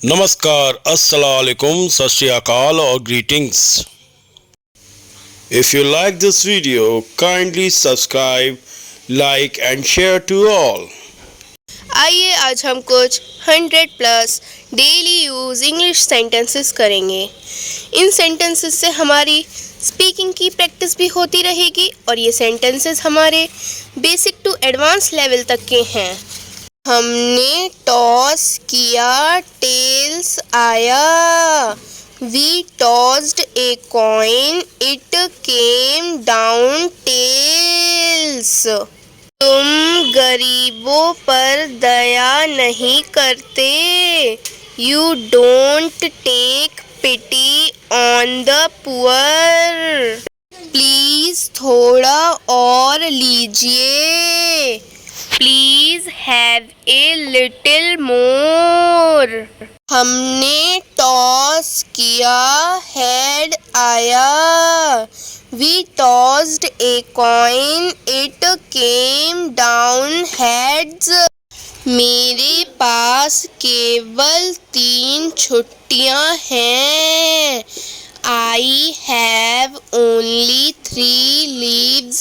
Namaskar, Assalamualaikum, Sat Shri Akal or greetings. If you like this video, kindly subscribe, like and share to all. आइए आज हम कुछ 100 plus daily use English sentences करेंगे। इन sentences से हमारी speaking की practice भी होती रहेगी और ये सेंटेंसेस हमारे बेसिक टू एडवांस लेवल तक के हैं। हमने टॉस किया, टेल्स आया। We tossed a coin, it came down tails. तुम गरीबों पर दया नहीं करते। You don't take pity on the poor. Please थोड़ा और लीजिए। Please have a little more. हमने टॉस किया, हेड आया। We tossed a coin, it came down heads. मेरे पास केवल 3 छुट्टियां हैं। I have only 3 leaves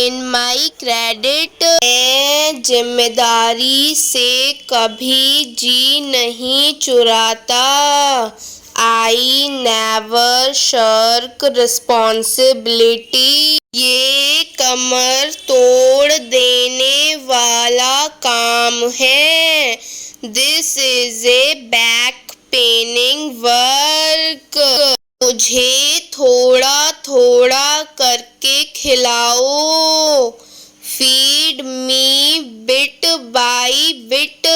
in my credit. मैं जिम्मेदारी से कभी जी नहीं चुराता। I never shirk responsibility. ये कमर तोड़ देने वाला काम है। This is a back paining work. मुझे थोड़ा थोड़ा करके खिलाओ। Feed me bit by bit.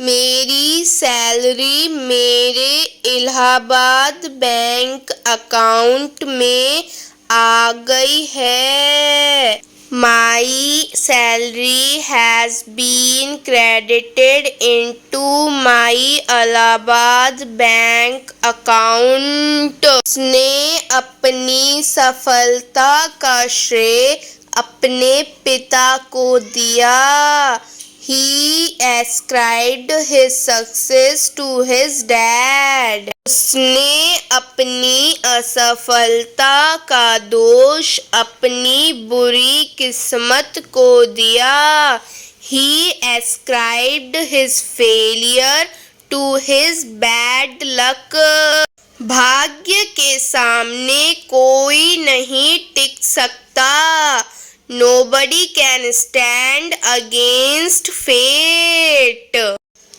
मेरी सैलरी मेरे इलाहाबाद बैंक अकाउंट में आ गई है। My salary has been credited into my Allahabad bank account. उसने अपनी सफलता का श्रेय अपने पिता को दिया। He ascribed his success to his dad. उसने अपनी असफलता का दोष अपनी बुरी किस्मत को दिया। He ascribed his failure to his bad luck. भाग्य के सामने कोई नहीं टिक सकता। Nobody can stand against fate.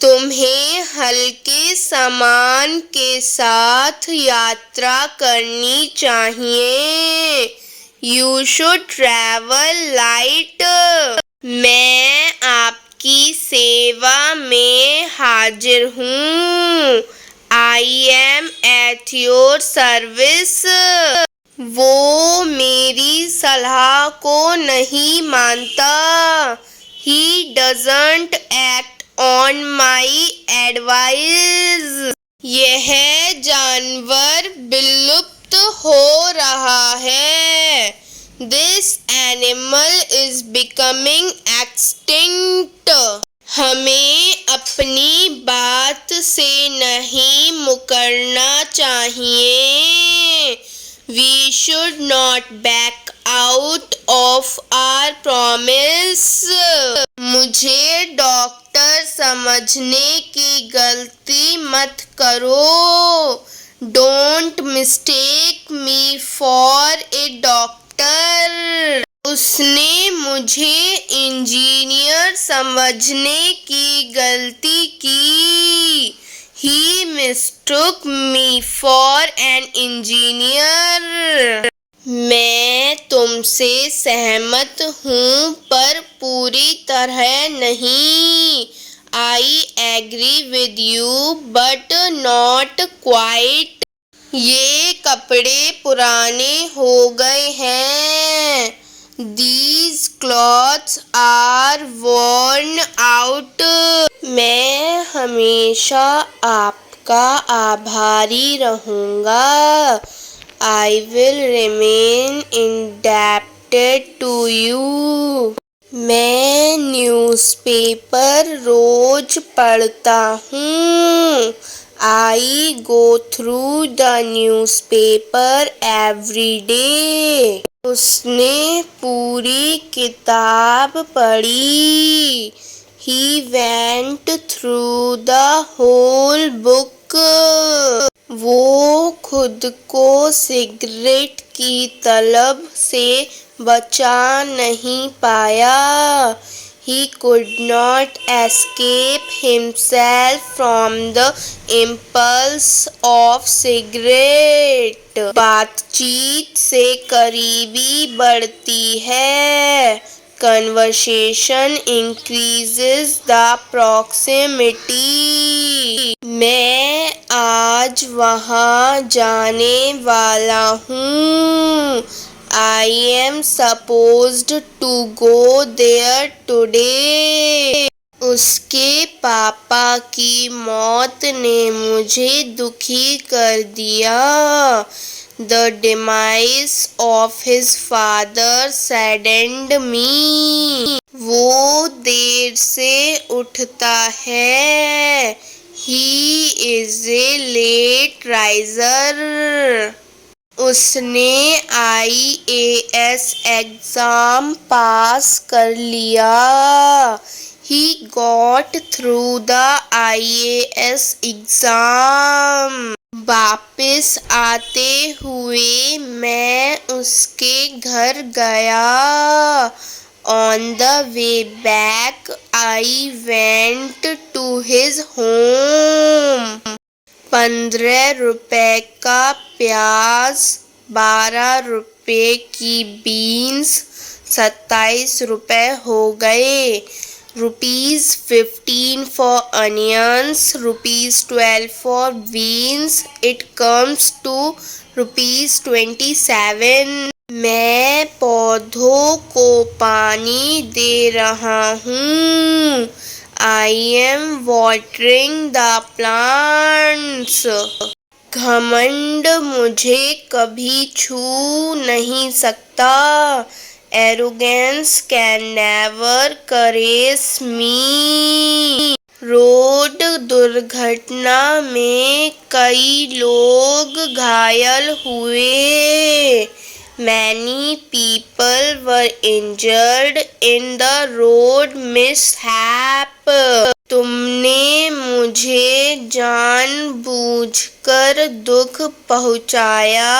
तुम्हें हल्के सामान के साथ यात्रा करनी चाहिए। You should travel light. मैं आपकी सेवा में हाजिर हूँ। I am at your service. वो मेरी सलाह को नहीं मानता। He doesn't act on my advice. यह जानवर विलुप्त हो रहा है। This animal is becoming extinct. हमें अपनी बात से नहीं मुकरना चाहिए। We should not back out of our promise. मुझे डॉक्टर समझने की गलती मत करो। Don't mistake me for a doctor. उसने मुझे इंजीनियर समझने की गलती की। He mistook me for an engineer. मैं तुमसे सहमत हूँ पर पूरी तरह नहीं। I agree with you but not quite. ये कपड़े पुराने हो गए हैं। These clothes are worn out. मैं हमेशा आपका आभारी रहूँगा। I will remain indebted to you. मैं न्यूज़पेपर रोज पढ़ता हूँ। I go through the newspaper every day. उसने पूरी किताब पढ़ी. He went through the whole book. वो खुद को सिगरेट की तलब से बचा नहीं पाया. He could not escape himself from the impulse of cigarette. बातचीत से करीबी बढ़ती है. Conversation increases the proximity. मैं आज वहाँ जाने वाला हूँ. I am supposed to go there today. उसके पापा की मौत ने मुझे दुखी कर दिया. The demise of his father saddened me. वो देर से उठता है. He is a late riser. उसने IAS एग्जाम पास कर लिया. He got through the IAS exam. वापस आते हुए मैं उसके घर गया. On the way back, I went to his home. 15 रुपए का प्याज, 12 रुपए की बीन्स, 27 रुपए हो गए. ₹15 for onions, ₹12 for beans. It comes to ₹27. मैं पौधों को पानी दे रहा हूँ. I am watering the plants. घमंड मुझे कभी छू नहीं सकता. Arrogance can never caress me. Road दुर्घटना में कई लोग घायल हुए. Many people were injured in the road mishap. तुमने मुझे जानबूझकर दुख पहुंचाया.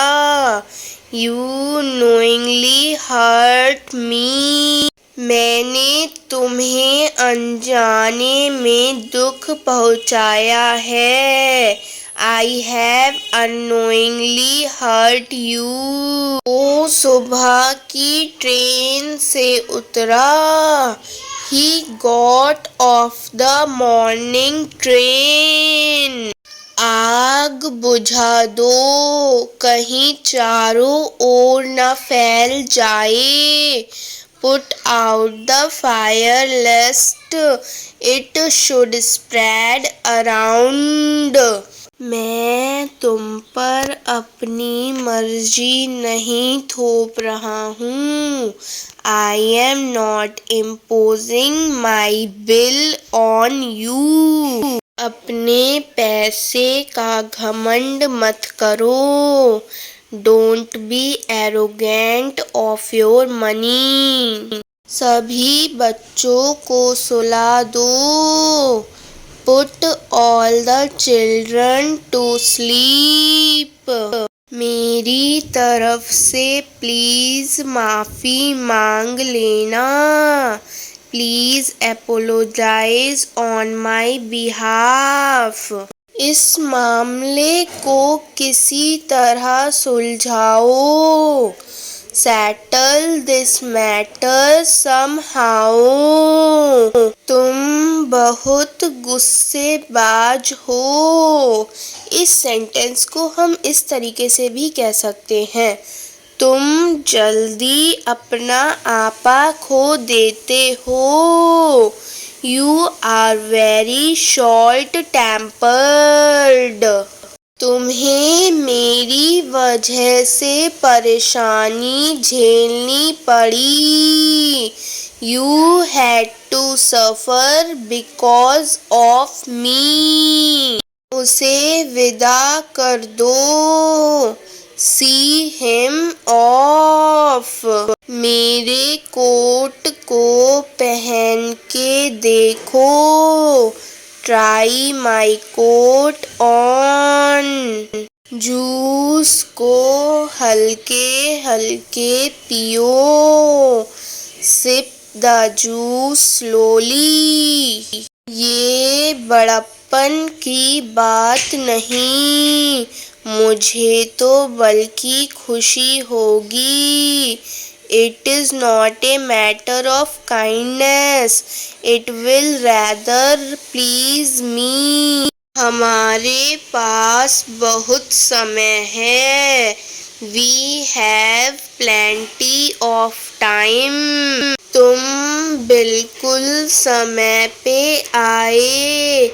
You knowingly hurt me. मैंने तुम्हें अनजाने में दुख पहुंचाया है. I have unknowingly hurt you. वो सुबह की ट्रेन से उतरा. He got off the morning train. आग बुझा दो, कहीं चारों ओर न फैल जाए. Put out the fire lest it should spread around. मैं तुम पर अपनी मर्जी नहीं थोप रहा हूँ. I am not imposing my will on you. अपने पैसे का घमंड मत करो. Don't be arrogant of your money. सभी बच्चों को सुला दो. Put all the children to sleep. मेरी तरफ से प्लीज माफ़ी मांग लेना. Please apologize on my behalf. इस मामले को किसी तरह सुलझाओ. Settle this matter somehow. तुम बहुत गुस्सेबाज हो. इस सेंटेंस को हम इस तरीके से भी कह सकते हैं. तुम जल्दी अपना आपा खो देते हो. You are very short tempered. तुम्हें मेरी वजह से परेशानी झेलनी पड़ी. You had to suffer because of me. उसे विदा कर दो। See him off। मेरे कोट को पहन के देखो। Try my coat on। Juice को हल्के हल्के पियो। Sip the juice slowly। ये बड़प्पन की बात नहीं, मुझे तो बल्कि खुशी होगी। It is not a matter of kindness, it will rather please me। हमारे पास बहुत समय है। We have plenty of time। तुम बिल्कुल समय पे आए।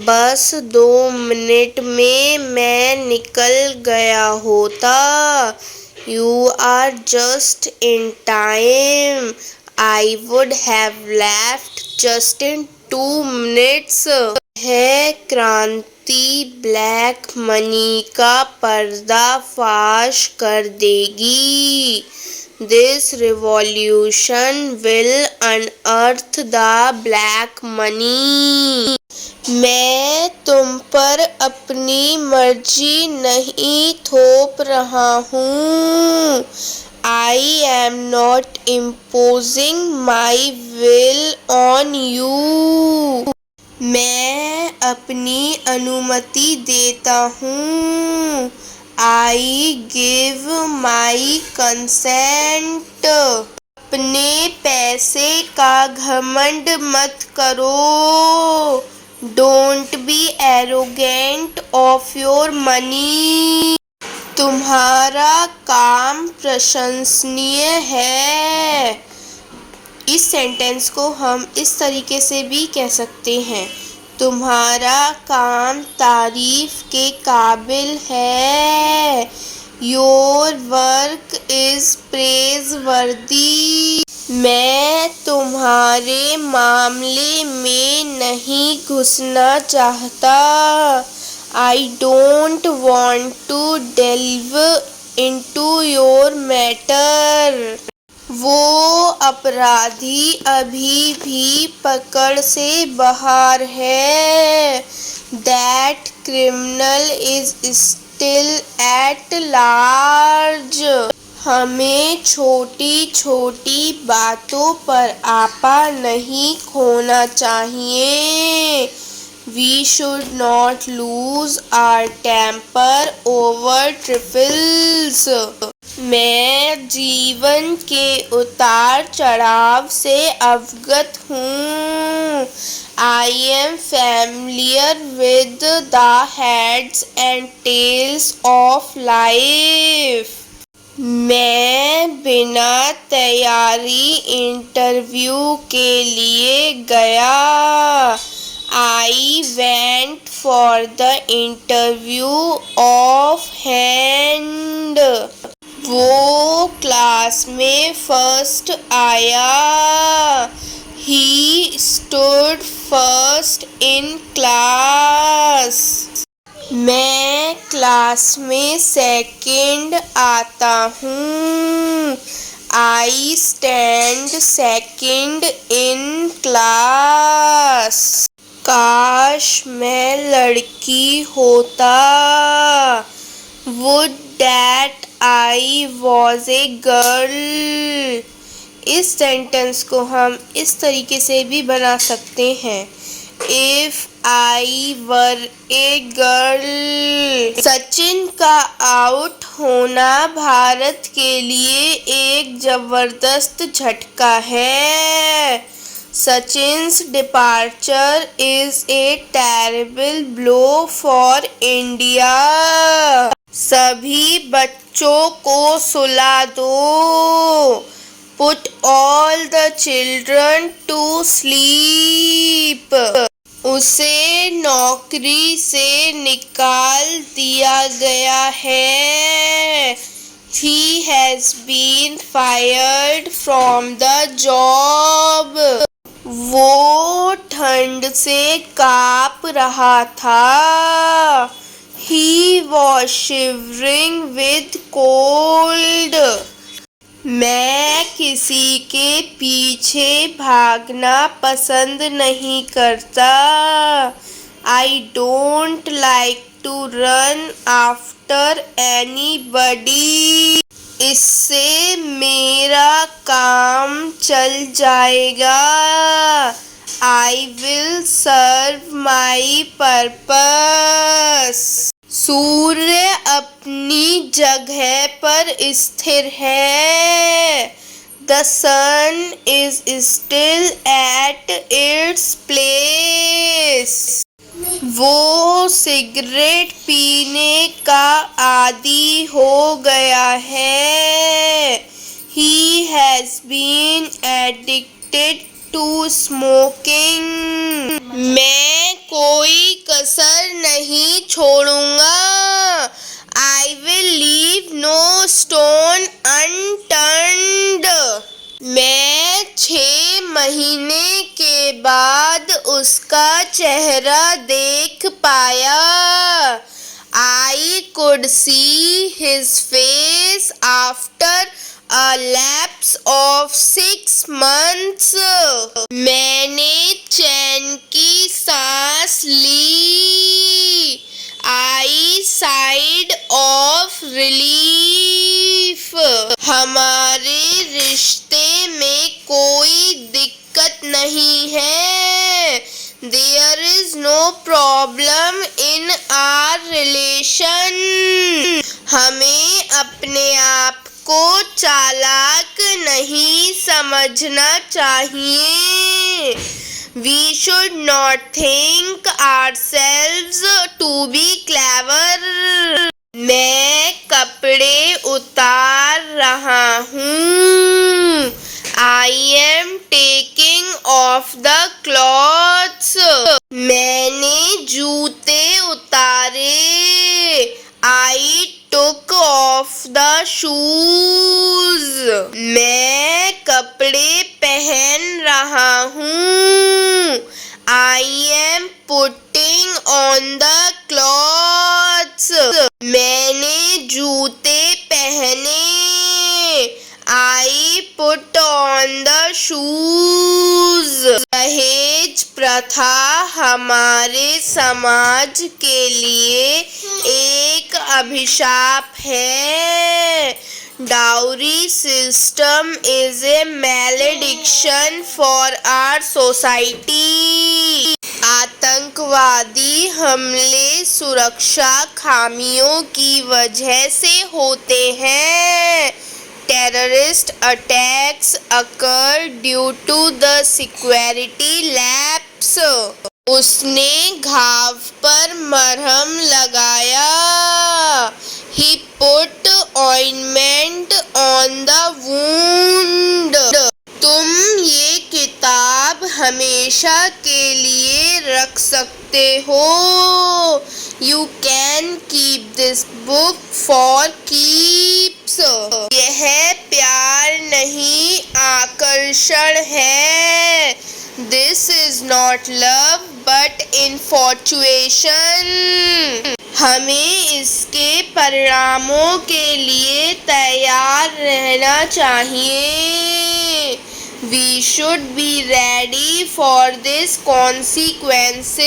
बस 2 मिनट में मैं निकल गया होता। You are just in time। I would have left just in 2 minutes। है क्रांति ब्लैक मनी का पर्दाफाश कर देगी। This revolution will unearth the black money। मैं तुम पर अपनी मर्जी नहीं थोप रहा हूँ। I am not imposing my will on you। मैं अपनी अनुमति देता हूँ। I give my consent। अपने पैसे का घमंड मत करो। Don't be arrogant of your money। तुम्हारा काम प्रशंसनीय है। इस सेंटेंस को हम इस तरीके से भी कह सकते हैं, तुम्हारा काम तारीफ के काबिल है। Your work is praiseworthy। मैं तुम्हारे मामले में नहीं घुसना चाहता। I don't want to delve into your matter। वो अपराधी अभी भी पकड़ से बाहर है। That criminal is still at large। हमें छोटी छोटी बातों पर आपा नहीं खोना चाहिए। We should not lose our temper over trifles। मैं जीवन के उतार चढ़ाव से अवगत हूँ। I am familiar with the heads and tails of life। मैं बिना तैयारी इंटरव्यू के लिए गया। I went for the interview offhand। वो क्लास में फर्स्ट आया। He stood first in class। मैं क्लास में सेकंड आता हूँ। I stand second in class। काश मैं लड़की होता। Would that I was a girl। इस सेंटेंस को हम इस तरीके से भी बना सकते हैं, If I were a girl। Sachin का आउट होना भारत के लिए एक जबरदस्त झटका है। Sachin's departure is a terrible blow for India। सभी बच्चों को सुला दो। Put all the children to sleep। उसे नौकरी से निकाल दिया गया है। He has been fired from the job। वो ठंड से काँप रहा था। He was shivering with cold. मैं किसी के पीछे भागना पसंद नहीं करता। I don't like to run after anybody. इससे मेरा काम चल जाएगा। I will serve my purpose. सूर्य अपनी जगह पर स्थिर है। The sun is still at its place. वो सिगरेट पीने का आदी हो गया है। He has been addicted to smoking. मैं कोई कसर नहीं छोड़ूंगा। I will leave no stone unturned. मैं 6 महीने के बाद उसका चेहरा देख पाया। I could see his face after a lapse of 6 months. मैंने चैन की सांस ली। I sighed of relief. हमारे रिश्ते में कोई दिक्कत नहीं है। There is no problem in our relation. हमें अपने आप को चालाक नहीं समझना चाहिए। We should not think ourselves to be clever. मैं कपड़े उतार रहा हूँ। I am taking off the clothes. मैंने जूते उतारे। I took off the shoes. मैं कपड़े पहन रहा हूँ। I am putting on the clothes. मैंने जूते पहने। I put on the shoes. दहेज प्रथा हमारे समाज के लिए एक अभिशाप है। Dowry system is a malediction for our society. आतंकवादी हमले सुरक्षा खामियों की वजह से होते हैं। Terrorist attacks occur due to the security lapse. उसने घाव पर मरहम लगाया। He put ointment on the wound. तुम ये किताब हमेशा के लिए रख सकते हो। You can keep this book for keeps. यह प्यार नहीं आकर्षण है। This is not love but infatuation. हमें इसके परिणामों के लिए तैयार रहना चाहिए। We should be ready for these consequences.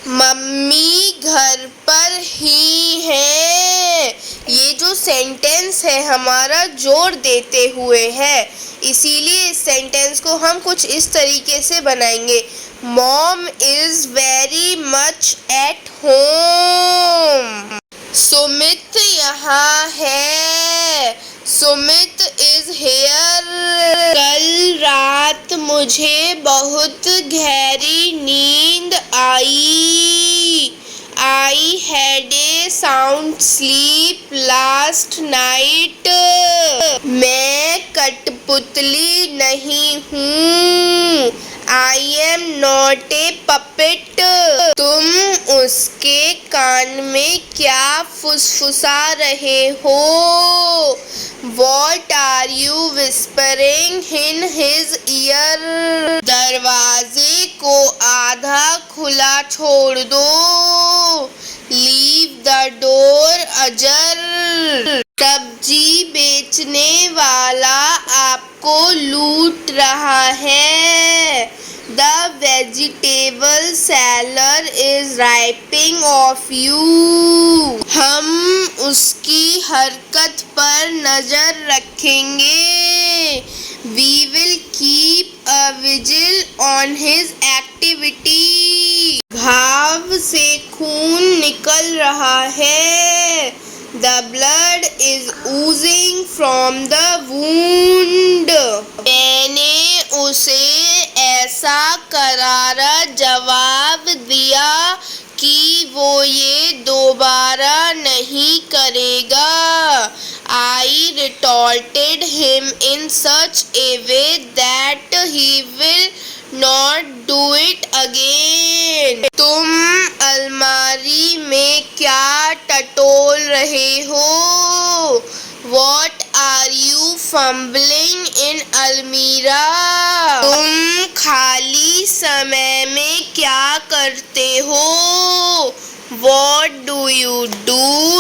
Mummy घर पर ही है। ये जो सेंटेंस है हमारा जोर देते हुए है, इसीलिए इस सेंटेंस को हम कुछ इस तरीके से बनाएंगे। Mom is very much at home. Sumit यहाँ है। Sumit is here. कल रात मुझे बहुत गहरी नींद आई। I had a sound sleep last night. मैं कठपुतली नहीं हूँ। I am not a puppet. तुम उसके कान में क्या फुसफुसा रहे हो? What are you whispering in his ear? दरवाजे को आधा खुला छोड़ दो। Leave the door ajar. सब्जी बेचने वाला आपको लूट रहा है। The vegetable seller is ripping off you. हम उसकी हरकत पर नजर रखेंगे। We will keep a vigil on his activity. घाव से खून निकल रहा है। The blood is oozing from the wound. मैंने उसे ऐसा करारा जवाब दिया कि वो ये दोबारा नहीं करेगा। I retorted him in such a way that he will not do it again. तुम अलमारी में क्या टटोल रहे हो? What are you fumbling in अलमीरा? तुम खाली समय में क्या करते हो? What do you do